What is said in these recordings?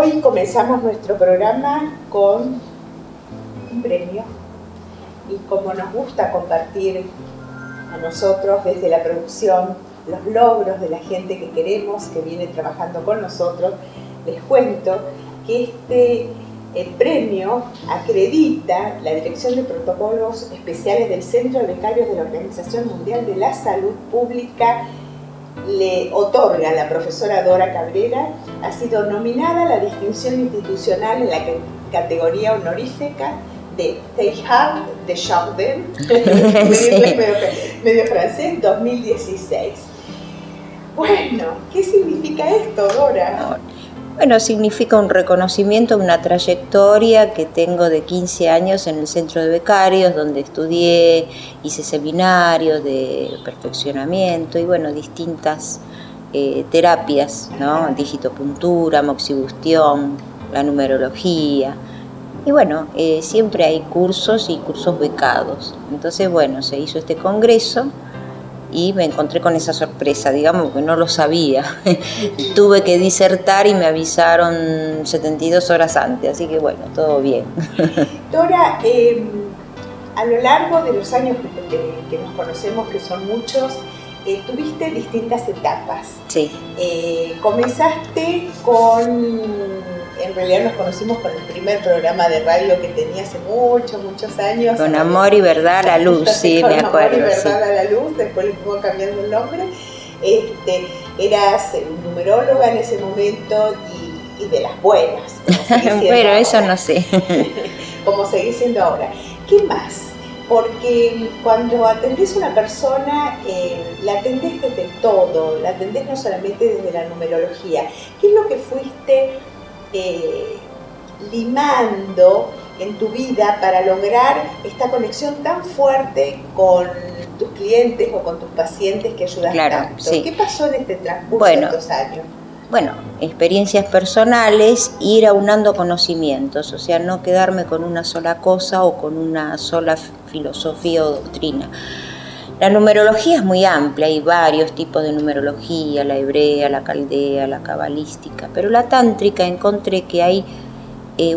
Hoy comenzamos nuestro programa con un premio y como nos gusta compartir a nosotros desde la producción los logros de la gente que queremos, que viene trabajando con nosotros, les cuento que el premio acredita la Dirección de Protocolos Especiales del Centro de Becarios de la Organización Mundial de la Salud Pública. Le otorga a la profesora Dora Cabrera, ha sido nominada a la distinción institucional en la categoría honorífica de Teilhard de Chardin, medio francés, 2016. Bueno, ¿qué significa esto, Dora? Bueno, significa un reconocimiento, una trayectoria que tengo de 15 años en el Centro de Becarios, donde estudié, hice seminarios de perfeccionamiento y bueno, distintas terapias, ¿no? Digitopuntura, moxibustión, la numerología. Y bueno, siempre hay cursos y cursos becados. Entonces, bueno, se hizo este congreso y me encontré con esa sorpresa, digamos, que no lo sabía. Tuve que disertar y me avisaron 72 horas antes, así que bueno, todo bien. Dora, a lo largo de los años que nos conocemos, que son muchos, tuviste distintas etapas. Sí. Comenzaste en realidad nos conocimos con el primer programa de radio que tenía hace muchos años. Con Amor y Verdad a la Luz, sí, me acuerdo. Amor y Verdad a la Luz, después le fuimos cambiando el nombre. Eras numeróloga en ese momento y de las buenas. Pero eso no sé. Como seguís siendo ahora. ¿Qué más? Porque cuando atendés a una persona, la atendés desde todo, la atendés no solamente desde la numerología. ¿Qué es lo que fuiste limando en tu vida para lograr esta conexión tan fuerte con tus clientes o con tus pacientes que ayudas tanto? Sí. ¿Qué pasó en este transcurso de estos años? Bueno, experiencias personales, ir aunando conocimientos, o sea, no quedarme con una sola cosa o con una sola filosofía o doctrina. La numerología es muy amplia, hay varios tipos de numerología, la hebrea, la caldea, la cabalística, pero la tántrica encontré que hay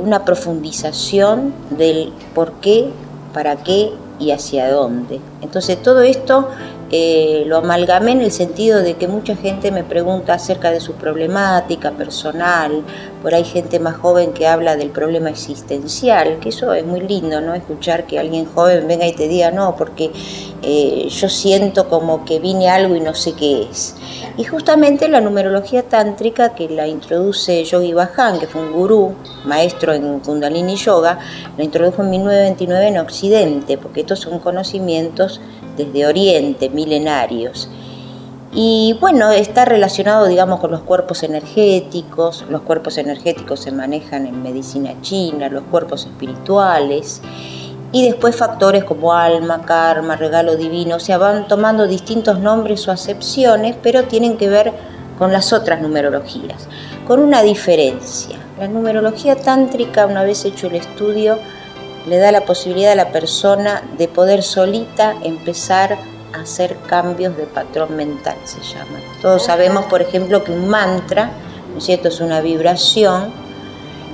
una profundización del por qué, para qué y hacia dónde. Entonces todo esto lo amalgamé en el sentido de que mucha gente me pregunta acerca de su problemática personal, por ahí gente más joven que habla del problema existencial, que eso es muy lindo, ¿no? Escuchar que alguien joven venga y te diga, no, porque yo siento como que vine algo y no sé qué es. Y justamente la numerología tántrica, que la introduce Yogi Bhajan, que fue un gurú, maestro en Kundalini Yoga, la introdujo en 1929 en Occidente, porque estos son conocimientos desde Oriente, milenarios. Y bueno, está relacionado, digamos, con los cuerpos energéticos. Los cuerpos energéticos se manejan en medicina china, los cuerpos espirituales. Y después factores como alma, karma, regalo divino, o sea, van tomando distintos nombres o acepciones, pero tienen que ver con las otras numerologías, con una diferencia. La numerología tántrica, una vez hecho el estudio, le da la posibilidad a la persona de poder solita empezar a hacer cambios de patrón mental, se llama. Todos sabemos, por ejemplo, que un mantra, ¿no es cierto?, es una vibración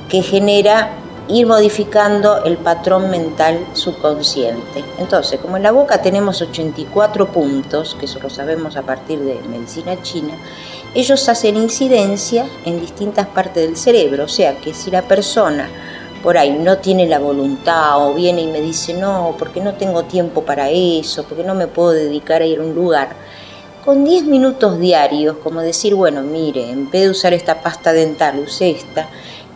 que genera ir modificando el patrón mental subconsciente. Entonces, como en la boca tenemos 84 puntos, que eso lo sabemos a partir de medicina china, ellos hacen incidencia en distintas partes del cerebro, o sea que si la persona por ahí no tiene la voluntad o viene y me dice no, porque no tengo tiempo para eso, porque no me puedo dedicar a ir a un lugar, con 10 minutos diarios, como decir, bueno, mire, en vez de usar esta pasta dental, use esta,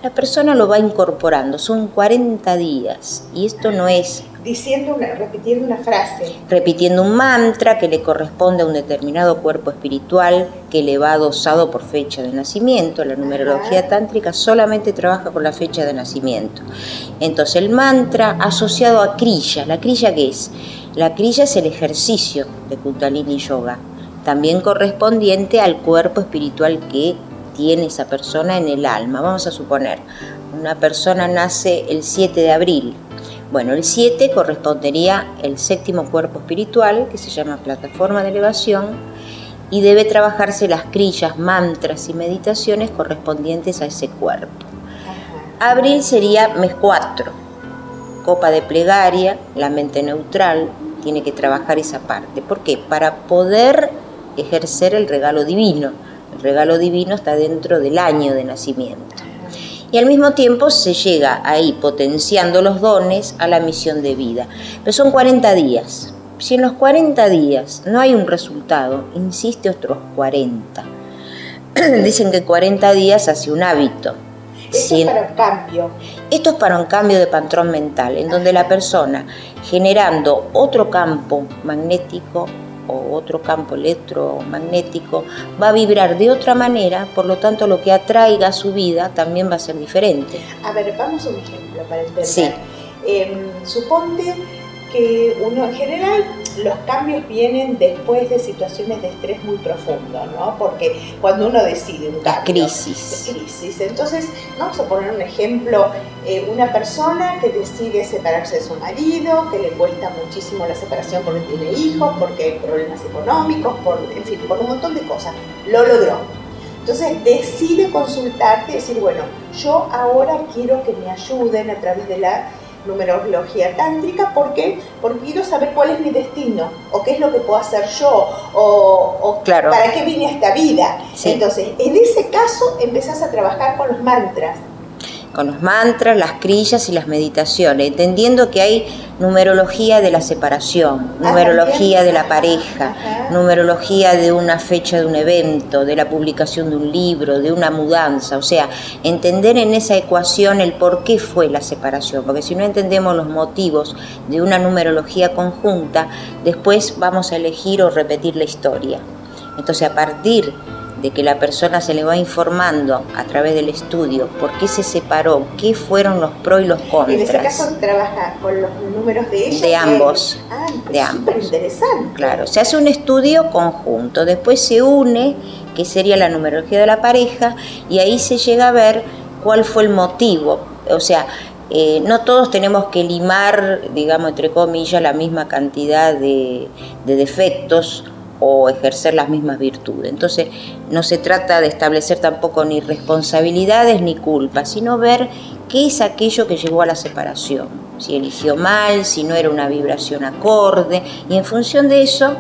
la persona lo va incorporando, son 40 días, y esto no es repitiendo una frase. Repitiendo un mantra que le corresponde a un determinado cuerpo espiritual que le va adosado por fecha de nacimiento. La numerología tántrica solamente trabaja con la fecha de nacimiento. Entonces el mantra asociado a Kriya. ¿La Kriya qué es? La Kriya es el ejercicio de Kundalini Yoga, también correspondiente al cuerpo espiritual que tiene esa persona en el alma. Vamos a suponer, una persona nace el 7 de abril. Bueno, el 7 correspondería al séptimo cuerpo espiritual, que se llama plataforma de elevación, y debe trabajarse las kriyas, mantras y meditaciones correspondientes a ese cuerpo. Abril sería mes 4, copa de plegaria, la mente neutral, tiene que trabajar esa parte. ¿Por qué? Para poder ejercer el regalo divino. El regalo divino está dentro del año de nacimiento. Y al mismo tiempo se llega ahí potenciando los dones a la misión de vida. Pero son 40 días. Si en los 40 días no hay un resultado, insiste otros 40. Dicen que 40 días hace un hábito. Esto es para un cambio. Esto es para un cambio de patrón mental, en donde la persona, generando otro campo magnético o otro campo electromagnético, va a vibrar de otra manera, por lo tanto lo que atraiga a su vida también va a ser diferente. A ver, vamos a un ejemplo para entender. Sí. Suponte que uno en general, los cambios vienen después de situaciones de estrés muy profundo, ¿no? Porque cuando uno decide un cambio, crisis. Entonces, vamos a poner un ejemplo, una persona que decide separarse de su marido, que le cuesta muchísimo la separación porque tiene hijos, porque hay problemas económicos, en fin, por un montón de cosas, lo logró. Entonces decide consultarte y decir, bueno, yo ahora quiero que me ayuden a través de la numerología tántrica. ¿Por qué? Porque quiero saber cuál es mi destino, o qué es lo que puedo hacer yo, o claro, para qué vine a esta vida. Sí. Entonces, en ese caso, empezás a trabajar con los mantras. Con los mantras, las crillas y las meditaciones, entendiendo que hay numerología de la separación, numerología de la pareja, numerología de una fecha de un evento, de la publicación de un libro, de una mudanza, o sea, entender en esa ecuación el por qué fue la separación, porque si no entendemos los motivos de una numerología conjunta, después vamos a elegir o repetir la historia. Entonces, a partir de que la persona se le va informando a través del estudio por qué se separó, qué fueron los pros y los contras. En ese caso trabaja con los números de ella. De ambos. De ambos. Súper interesante. Claro, se hace un estudio conjunto, después se une, que sería la numerología de la pareja, y ahí se llega a ver cuál fue el motivo. O sea, no todos tenemos que limar, digamos, entre comillas, la misma cantidad de defectos o ejercer las mismas virtudes. Entonces, no se trata de establecer tampoco ni responsabilidades ni culpas, sino ver qué es aquello que llevó a la separación. Si eligió mal, si no era una vibración acorde, y en función de eso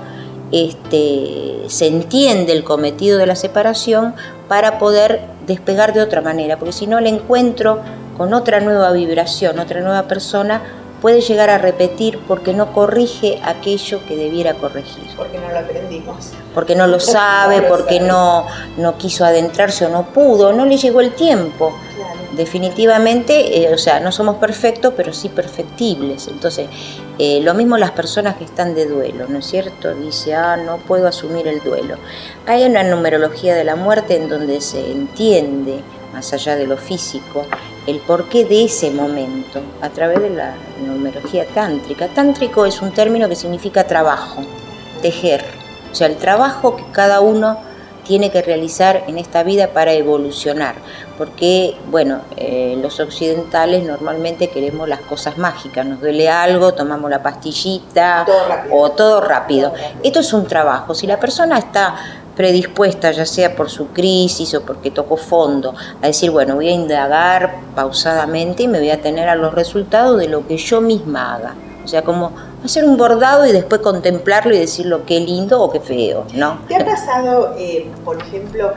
se entiende el cometido de la separación para poder despegar de otra manera, porque si no, el encuentro con otra nueva vibración, otra nueva persona, puede llegar a repetir porque no corrige aquello que debiera corregir. Porque no lo aprendimos. Porque no lo sabe, porque no quiso adentrarse o no pudo, no le llegó el tiempo. Claro. Definitivamente, o sea, no somos perfectos, pero sí perfectibles. Entonces, lo mismo las personas que están de duelo, ¿no es cierto? Dice, no puedo asumir el duelo. Hay una numerología de la muerte en donde se entiende, más allá de lo físico, el porqué de ese momento a través de la numerología tántrica. Tántrico es un término que significa trabajo, tejer, o sea, el trabajo que cada uno tiene que realizar en esta vida para evolucionar, porque, bueno, los occidentales normalmente queremos las cosas mágicas, nos duele algo, tomamos la pastillita, todo rápido. Esto es un trabajo, si la persona está predispuesta, ya sea por su crisis o porque tocó fondo, a decir, bueno, voy a indagar pausadamente y me voy a tener a los resultados de lo que yo misma haga. O sea, como hacer un bordado y después contemplarlo y decirlo qué lindo o qué feo, ¿no? ¿Te ha pasado, por ejemplo,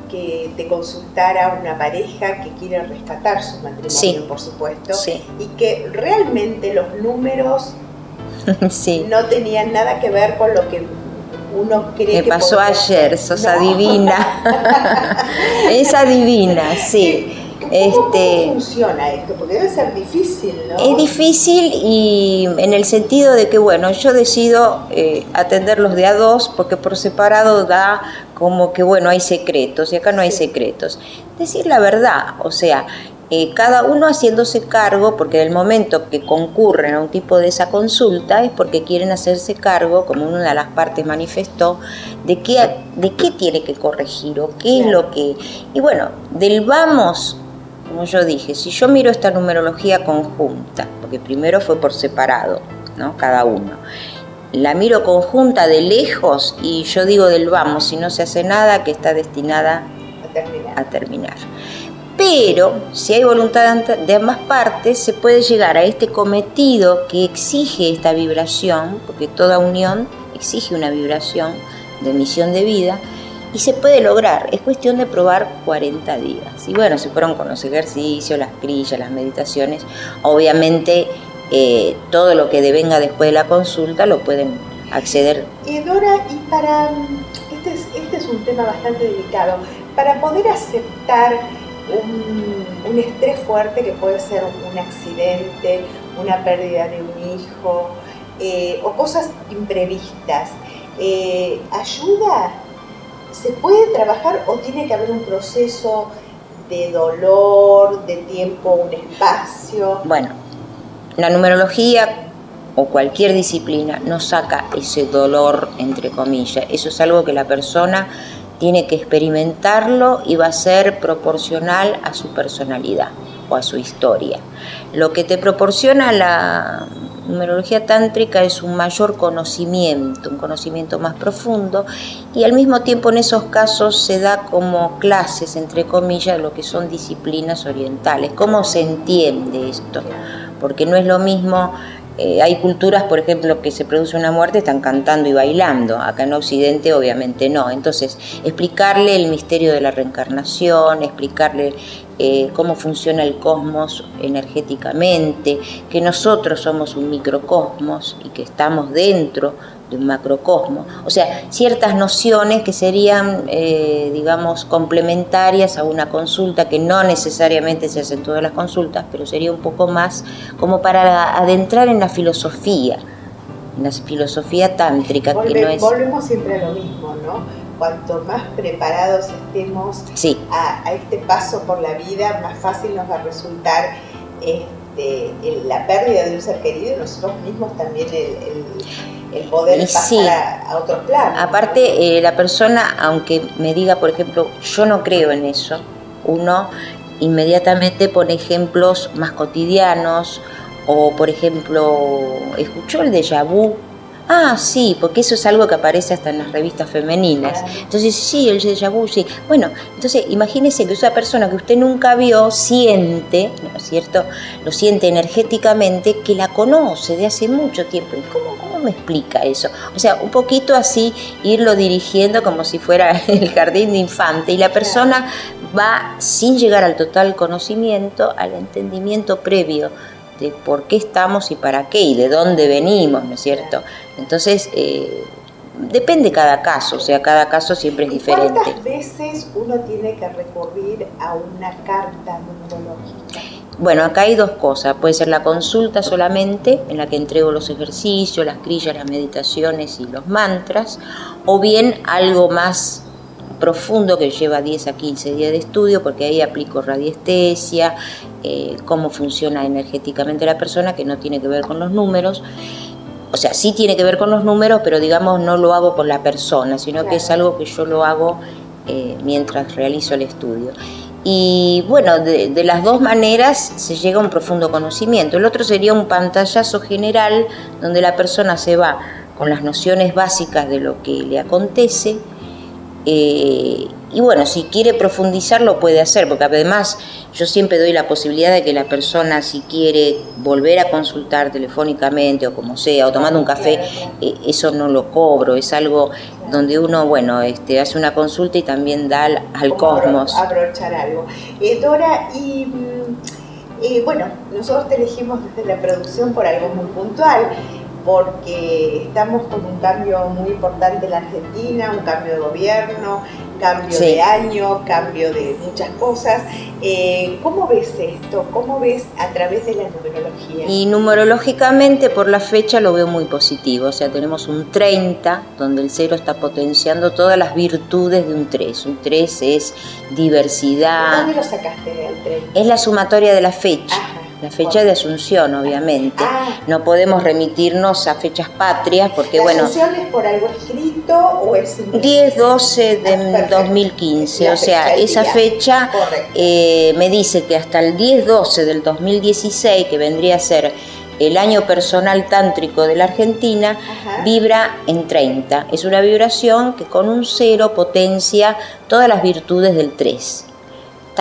que te consultara una pareja que quiere rescatar su matrimonio, sí, por supuesto, sí, y que realmente los números sí, no tenían nada que ver con lo que uno cree me que pasó ayer, sos adivina. Es adivina, sí. ¿Cómo funciona esto? Porque debe ser difícil, ¿no? Es difícil, y en el sentido de que, bueno, yo decido atenderlos de a dos, porque por separado da como que, bueno, hay secretos, y acá no hay secretos. Decir la verdad, o sea, cada uno haciéndose cargo, porque en el momento que concurren a un tipo de esa consulta es porque quieren hacerse cargo, como una de las partes manifestó, de qué tiene que corregir o qué es lo que... Y bueno, del vamos, como yo dije, si yo miro esta numerología conjunta, porque primero fue por separado, ¿no? Cada uno. La miro conjunta de lejos y yo digo del vamos, si no se hace nada, que está destinada a terminar. Pero si hay voluntad de ambas partes, se puede llegar a este cometido que exige esta vibración, porque toda unión exige una vibración de misión de vida, y se puede lograr. Es cuestión de probar 40 días. Y bueno, se fueron con los ejercicios, las crillas, las meditaciones. Obviamente, todo lo que devenga después de la consulta lo pueden acceder. Dora, y para este es un tema bastante delicado. Para poder aceptar un estrés fuerte que puede ser un accidente, una pérdida de un hijo o cosas imprevistas, ¿ayuda? ¿Se puede trabajar o tiene que haber un proceso de dolor, de tiempo, un espacio? Bueno, la numerología o cualquier disciplina no saca ese dolor, entre comillas. Eso es algo que la persona tiene que experimentarlo y va a ser proporcional a su personalidad o a su historia. Lo que te proporciona la numerología tántrica es un mayor conocimiento, un conocimiento más profundo, y al mismo tiempo en esos casos se da como clases, entre comillas, lo que son disciplinas orientales. ¿Cómo se entiende esto? Porque no es lo mismo. Hay culturas, por ejemplo, que se produce una muerte, están cantando y bailando. Acá en Occidente obviamente no. Entonces, explicarle el misterio de la reencarnación, explicarle cómo funciona el cosmos energéticamente, que nosotros somos un microcosmos y que estamos dentro de un macrocosmos. O sea, ciertas nociones que serían, digamos, complementarias a una consulta, que no necesariamente se hacen todas las consultas, pero sería un poco más como para adentrar en la filosofía tántrica, que no es... Volvemos siempre a lo mismo, ¿no? Cuanto más preparados estemos sí. a este paso por la vida, más fácil nos va a resultar la pérdida de un ser querido y nosotros mismos también el poder pasar sí. a otros planos. Aparte, la persona, aunque me diga, por ejemplo, yo no creo en eso, uno inmediatamente pone ejemplos más cotidianos, o por ejemplo, ¿escuchó el déjà vu? Ah, sí, porque eso es algo que aparece hasta en las revistas femeninas. Entonces, sí, el déjà vu, sí. Bueno, entonces imagínese que esa persona que usted nunca vio siente, ¿no es cierto? Lo siente energéticamente, que la conoce de hace mucho tiempo. ¿Y cómo me explica eso? O sea, un poquito así, irlo dirigiendo como si fuera el jardín de infante, y la persona va, sin llegar al total conocimiento, al entendimiento previo de por qué estamos y para qué y de dónde venimos, ¿no es cierto? Entonces, depende cada caso, o sea, cada caso siempre es diferente. ¿Cuántas veces uno tiene que recurrir a una carta numerológica? Bueno, acá hay dos cosas. Puede ser la consulta solamente, en la que entrego los ejercicios, las crillas, las meditaciones y los mantras, o bien algo más profundo que lleva 10 a 15 días de estudio, porque ahí aplico radiestesia, cómo funciona energéticamente la persona, que no tiene que ver con los números. O sea, sí tiene que ver con los números, pero digamos no lo hago por la persona, sino que es algo que yo lo hago mientras realizo el estudio. Y bueno, de las dos maneras se llega a un profundo conocimiento. El otro sería un pantallazo general, donde la persona se va con las nociones básicas de lo que le acontece. Y bueno, si quiere profundizar lo puede hacer, porque además yo siempre doy la posibilidad de que la persona, si quiere volver a consultar telefónicamente o como sea, o tomando un café, eso no lo cobro, es algo donde uno, bueno, hace una consulta y también da al cosmos. Abrochar algo. Dora, bueno, nosotros te elegimos desde la producción por algo muy puntual, porque estamos con un cambio muy importante en la Argentina, un cambio de gobierno, cambio de año, cambio de muchas cosas. ¿Cómo ves esto? ¿Cómo ves a través de la numerología? Y numerológicamente por la fecha lo veo muy positivo, o sea, tenemos un 30, donde el 0 está potenciando todas las virtudes de un 3. Un 3 es diversidad. ¿Dónde lo sacaste el 30? Es la sumatoria de la fecha. Ajá. La fecha de Asunción, obviamente. No podemos remitirnos a fechas patrias porque, ¿La Asunción es por algo escrito o es...? 10-12 de 2015, o sea, esa fecha me dice que hasta el 10-12 del 2016, que vendría a ser el año personal tántrico de la Argentina, vibra en 30. Es una vibración que con un 0 potencia todas las virtudes del 3.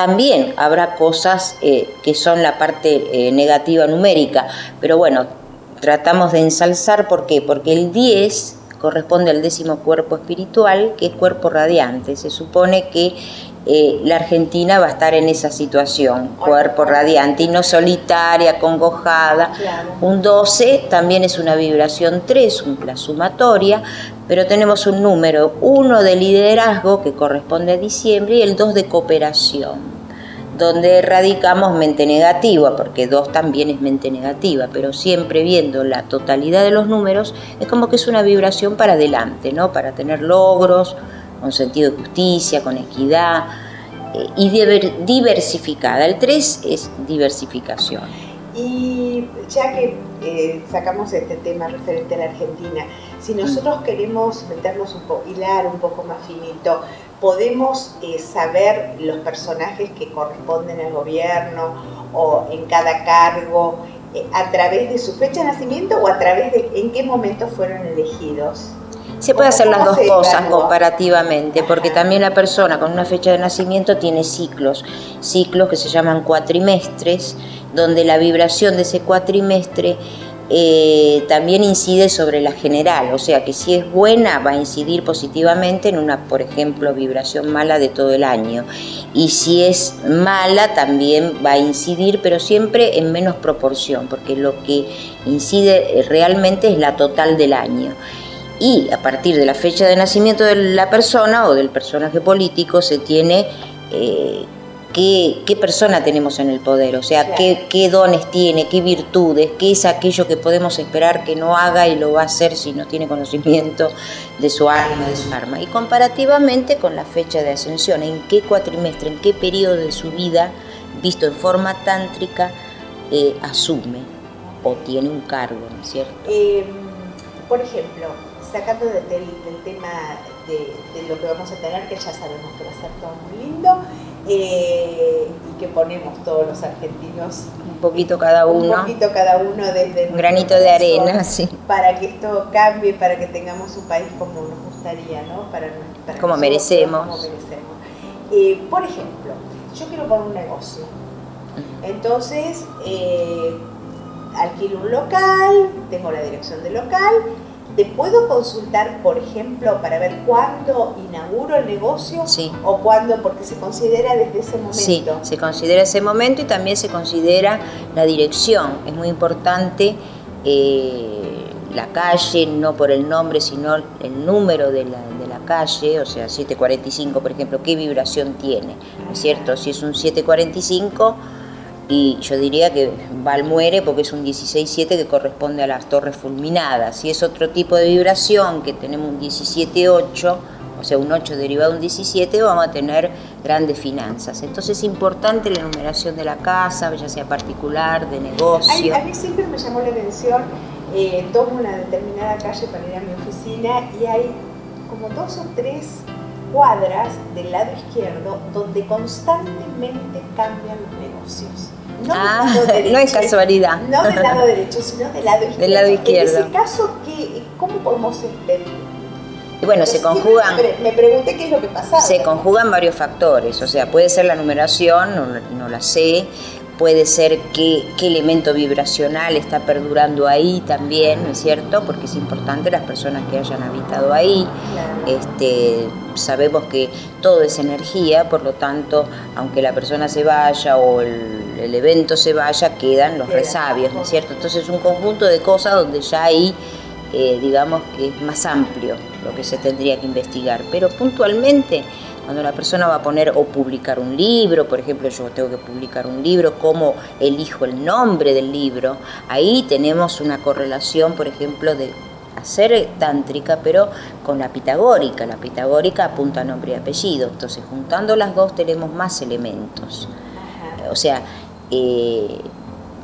también habrá cosas que son la parte negativa numérica, pero bueno, tratamos de ensalzar, ¿por qué? Porque el 10 corresponde al 10º cuerpo espiritual, que es cuerpo radiante. Se supone que la Argentina va a estar en esa situación, cuerpo radiante, y no solitaria, congojada. Claro. Un 12 también es una vibración 3, la sumatoria, pero tenemos un número, 1 de liderazgo, que corresponde a diciembre, y el 2 de cooperación, donde radicamos mente negativa, porque 2 también es mente negativa, pero siempre viendo la totalidad de los números, es como que es una vibración para adelante, ¿no? Para tener logros, con sentido de justicia, con equidad, y diversificada. El 3 es diversificación. Y ya que sacamos este tema referente a la Argentina, si nosotros queremos meternos hilar un poco más finito, ¿podemos saber los personajes que corresponden al gobierno o en cada cargo a través de su fecha de nacimiento o a través de en qué momento fueron elegidos? Se puede hacer las dos cosas comparativamente, porque también la persona con una fecha de nacimiento tiene ciclos que se llaman cuatrimestres, donde la vibración de ese cuatrimestre también incide sobre la general, o sea que si es buena va a incidir positivamente en una, por ejemplo, vibración mala de todo el año, y si es mala también va a incidir, pero siempre en menos proporción, porque lo que incide realmente es la total del año. Y a partir de la fecha de nacimiento de la persona o del personaje político se tiene qué persona tenemos en el poder, o sea, claro, qué dones tiene, qué virtudes, qué es aquello que podemos esperar que no haga y lo va a hacer si no tiene conocimiento de su arma, Y comparativamente con la fecha de ascensión, en qué cuatrimestre, en qué periodo de su vida, visto en forma tántrica, asume o tiene un cargo, ¿no es cierto? Por ejemplo, sacando del tema de lo que vamos a tener, que ya sabemos que va a ser todo muy lindo, y que ponemos todos los argentinos un poquito cada uno desde un granito de arena, sí, para que esto cambie, para que tengamos un país como nos gustaría, ¿no? Para como merecemos. Por ejemplo, yo quiero poner un negocio, entonces alquilo un local, tengo la dirección del local. ¿Te puedo consultar, por ejemplo, para ver cuándo inauguro el negocio? Sí. ¿O cuándo? Porque se considera desde ese momento. Sí, se considera ese momento y también se considera la dirección. Es muy importante la calle, no por el nombre, sino el número de la calle, o sea, 745, por ejemplo, ¿qué vibración tiene? ¿No es cierto? Si es un 745... y yo diría que Val muere porque es un 16-7 que corresponde a las torres fulminadas. Si es otro tipo de vibración, que tenemos un 17-8, o sea, un 8 derivado de un 17, vamos a tener grandes finanzas. Entonces es importante la numeración de la casa, ya sea particular, de negocio. A mí siempre me llamó la atención, tomo una determinada calle para ir a mi oficina y hay como 2 o 3 cuadras del lado izquierdo donde constantemente cambian los negocios. No, no es casualidad. No del lado derecho, sino del lado izquierdo. Del lado izquierdo. En ese caso, ¿cómo podemos Y bueno, se conjugan. Me pregunté qué es lo que pasaba. Se conjugan varios factores, o sea, puede ser la numeración, no la sé, puede ser qué elemento vibracional está perdurando ahí también, ¿no es cierto? Porque es importante las personas que hayan habitado ahí. Claro. Sabemos que todo es energía, por lo tanto, aunque la persona se vaya o el evento se vaya, quedan los resabios, ¿no es cierto? Entonces es un conjunto de cosas donde ya ahí, digamos que es más amplio lo que se tendría que investigar, pero puntualmente cuando la persona va a poner o publicar un libro, por ejemplo, yo tengo que publicar un libro, ¿cómo elijo el nombre del libro? Ahí tenemos una correlación, por ejemplo, de hacer tántrica, pero con la pitagórica. La pitagórica apunta a nombre y apellido, entonces juntando las dos tenemos más elementos. O sea,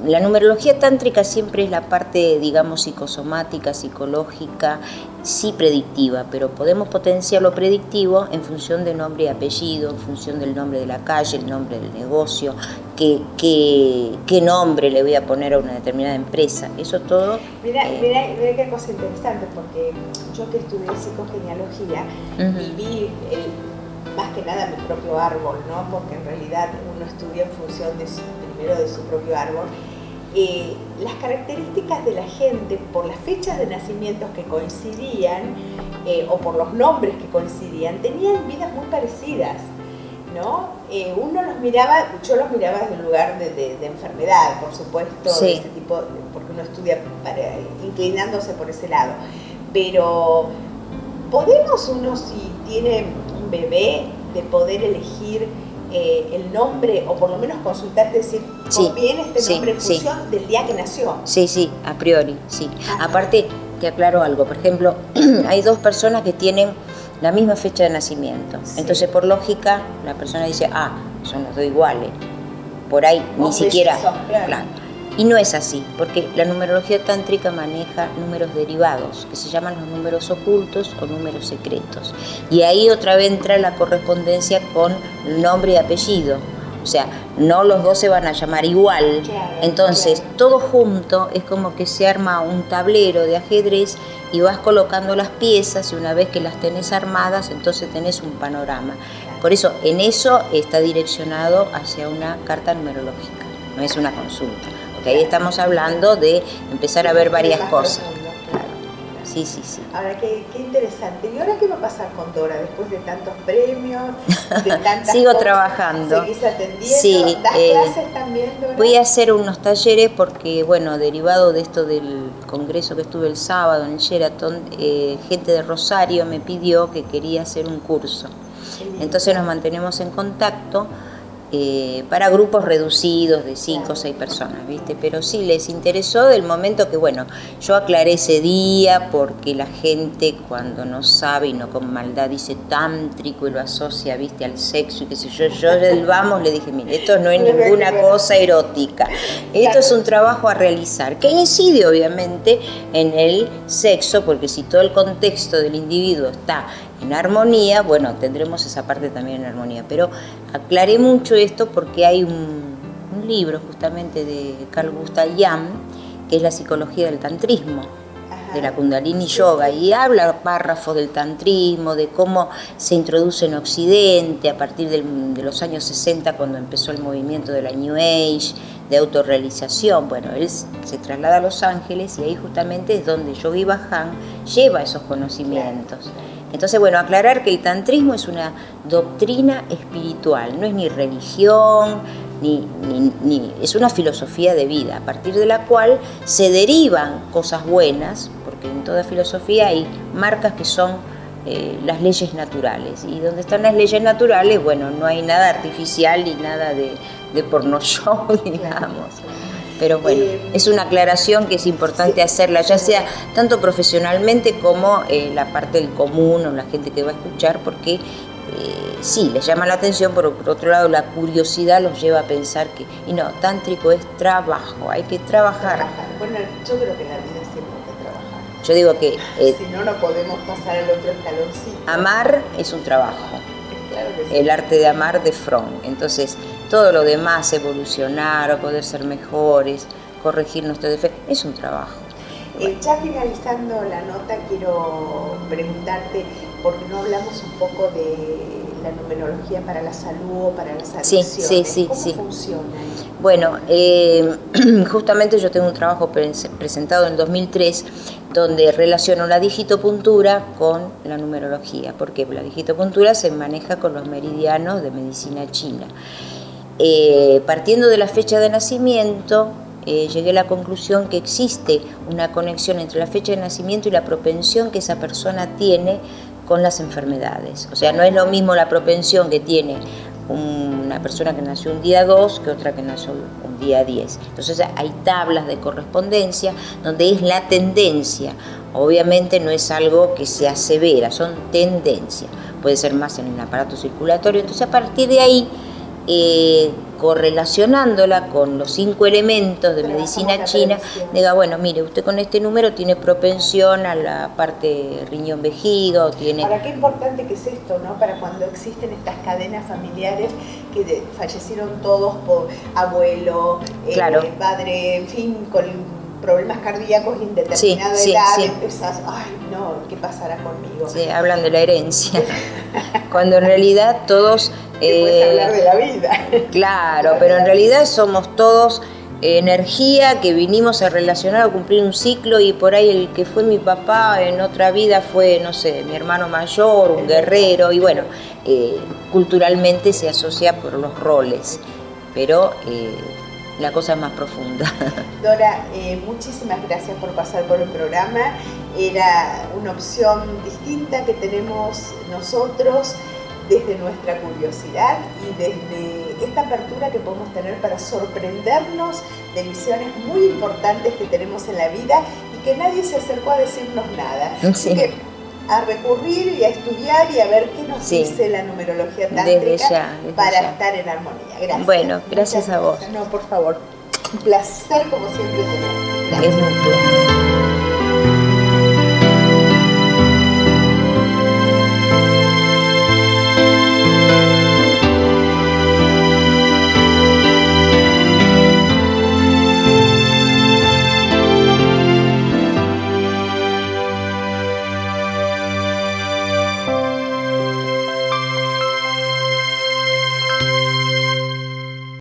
la numerología tántrica siempre es la parte, digamos, psicosomática, psicológica, sí predictiva, pero podemos potenciar lo predictivo en función de nombre y apellido, en función del nombre de la calle, el nombre del negocio, qué nombre le voy a poner a una determinada empresa. Eso todo... Mira qué cosa interesante, porque yo que estudié psicogenealogía y vi más que nada mi propio árbol, ¿no? Porque en realidad uno estudia en función primero de su propio árbol. Las características de la gente por las fechas de nacimientos que coincidían o por los nombres que coincidían, tenían vidas muy parecidas, ¿no? Uno los miraba, yo los miraba desde un lugar de enfermedad, por supuesto, sí, de ese tipo, porque uno estudia inclinándose por ese lado, pero podemos uno, si tiene un bebé, de poder elegir el nombre, o por lo menos consultarte, decir, ¿conviene este nombre en función del día que nació? Sí, sí, a priori, sí. Aparte, te aclaro algo, por ejemplo, hay dos personas que tienen la misma fecha de nacimiento, entonces por lógica la persona dice, son los dos iguales, por ahí ni siquiera, claro. Y no es así, porque la numerología tántrica maneja números derivados, que se llaman los números ocultos o números secretos. Y ahí otra vez entra la correspondencia con nombre y apellido. O sea, no los dos se van a llamar igual. Claro, entonces, todo junto es como que se arma un tablero de ajedrez y vas colocando las piezas, y una vez que las tenés armadas, entonces tenés un panorama. Por eso, en eso está direccionado hacia una carta numerológica, no es una consulta. Ahí estamos hablando de empezar a ver varias cosas. Claro. Sí, sí, sí. Ahora, qué interesante. ¿Y ahora qué va a pasar con Dora después de tantos premios, de tantas Sigo cosas? trabajando. ¿Seguís atendiendo? Sí. ¿Das clases también, Dora? Voy a hacer unos talleres porque, bueno, derivado de esto del congreso que estuve el sábado en el Sheraton, gente de Rosario me pidió que quería hacer un curso. Entonces nos mantenemos en contacto. Para grupos reducidos de 5 o 6 personas, ¿viste? Pero sí les interesó del momento que, bueno, yo aclaré ese día porque la gente cuando no sabe y no con maldad dice tántrico y lo asocia, ¿viste? Al sexo y qué sé yo. Yo vamos, le dije, mire, esto no es ninguna cosa erótica, esto es un trabajo a realizar, que incide obviamente en el sexo, porque si todo el contexto del individuo está en armonía, bueno, tendremos esa parte también en armonía. Pero aclaré mucho esto porque hay un libro justamente de Carl Gustav Jung, que es la psicología del tantrismo, de la Kundalini Yoga, y habla párrafos del tantrismo, de cómo se introduce en Occidente a partir de los años 60, cuando empezó el movimiento de la New Age, de autorrealización. Bueno, él se traslada a Los Ángeles y ahí justamente es donde Yogi Bhajan lleva esos conocimientos. Entonces, bueno, aclarar que el tantrismo es una doctrina espiritual, no es ni religión, ni es una filosofía de vida, a partir de la cual se derivan cosas buenas, porque en toda filosofía hay marcas que son las leyes naturales, y donde están las leyes naturales, bueno, no hay nada artificial ni nada de porno show, digamos. Pero bueno, es una aclaración que es importante hacerla, ya sea tanto profesionalmente como la parte del común o la gente que va a escuchar, porque sí, les llama la atención, pero por otro lado la curiosidad los lleva a pensar que, y no, tántrico es trabajo, hay que trabajar. Bueno, yo creo que la vida siempre hay que trabajar. Yo digo que si no, no podemos pasar al otro escaloncito. Amar es un trabajo. Claro que sí. El arte de amar de Fromm. Entonces, todo lo demás, evolucionar o poder ser mejores, corregir nuestros defectos, es un trabajo. Ya finalizando la nota, quiero preguntarte, porque no hablamos un poco de la numerología para la salud o para las adicciones. Sí. ¿Cómo funciona? Bueno, justamente yo tengo un trabajo presentado en 2003 donde relaciono la digitopuntura con la numerología. ¿Por qué? La digitopuntura se maneja con los meridianos de medicina china. Partiendo de la fecha de nacimiento, llegué a la conclusión que existe una conexión entre la fecha de nacimiento y la propensión que esa persona tiene con las enfermedades. O sea, no es lo mismo la propensión que tiene una persona que nació un día 2 que otra que nació un día 10. Entonces hay tablas de correspondencia donde es la tendencia. Obviamente no es algo que se asevera, son tendencias. Puede ser más en el aparato circulatorio. Entonces a partir de ahí, correlacionándola con los 5 elementos de medicina china, diga, bueno, mire, usted con este número tiene propensión a la parte riñón-vejiga o tiene... Ahora, qué importante que es esto, ¿no? Para cuando existen estas cadenas familiares que fallecieron todos por abuelo, claro, padre, en fin, con problemas cardíacos indeterminada edad, empezás, ay, no, ¿qué pasará conmigo? Sí, hablan de la herencia. cuando en realidad todos... puedes hablar de la vida. Claro, pero en realidad somos todos energía que vinimos a relacionar, a cumplir un ciclo, y por ahí el que fue mi papá en otra vida fue, no sé, mi hermano mayor, un guerrero, y bueno, culturalmente se asocia por los roles, pero la cosa es más profunda. Dora, muchísimas gracias por pasar por el programa. Era una opción distinta que tenemos nosotros desde nuestra curiosidad y desde esta apertura que podemos tener para sorprendernos de visiones muy importantes que tenemos en la vida y que nadie se acercó a decirnos nada. Sí. Así que a recurrir y a estudiar y a ver qué nos dice la numerología tántrica para estar en armonía. Gracias. Bueno, gracias a vos. No, por favor. Un placer como siempre tener. Es mutuo.